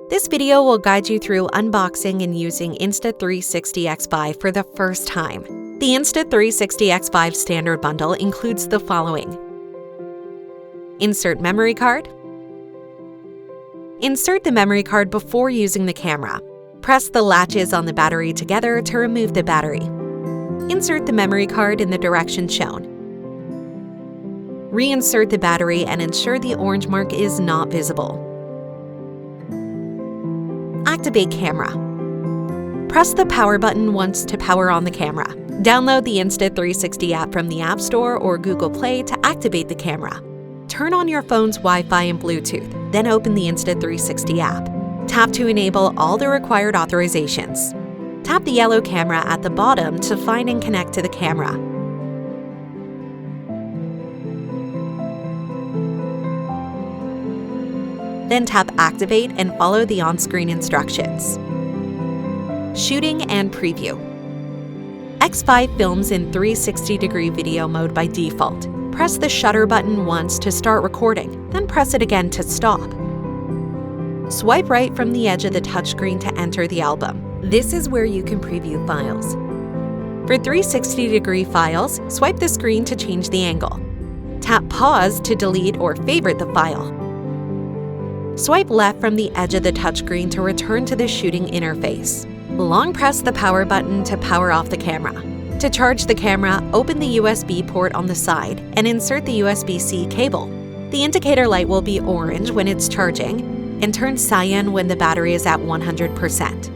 This video will guide you through unboxing and using Insta360 X5 for the first time. The Insta360 X5 standard bundle includes the following: insert memory card. Insert the memory card before using the camera. Press the latches on the battery together to remove the battery. Insert the memory card in the direction shown. Reinsert the battery and ensure the orange mark is not visible. Activate camera. Press the power button once to power on the camera. Download the Insta360 app from the App Store or Google Play to activate the camera. Turn on your phone's Wi-Fi and Bluetooth, then open the Insta360 app. Tap to enable all the required authorizations. Tap the yellow camera at the bottom to find and connect to the camera. Then tap Activate and follow the on-screen instructions. Shooting and preview. X5 films in 360-degree video mode by default. Press the shutter button once to start recording, then press it again to stop. Swipe right from the edge of the touchscreen to enter the album. This is where you can preview files. For 360-degree files, swipe the screen to change the angle. Tap Pause to delete or favorite the file. Swipe left from the edge of the touchscreen to return to the shooting interface. Long press the power button to power off the camera. To charge the camera, open the USB port on the side and insert the USB-C cable. The indicator light will be orange when it's charging and turn cyan when the battery is at 100%.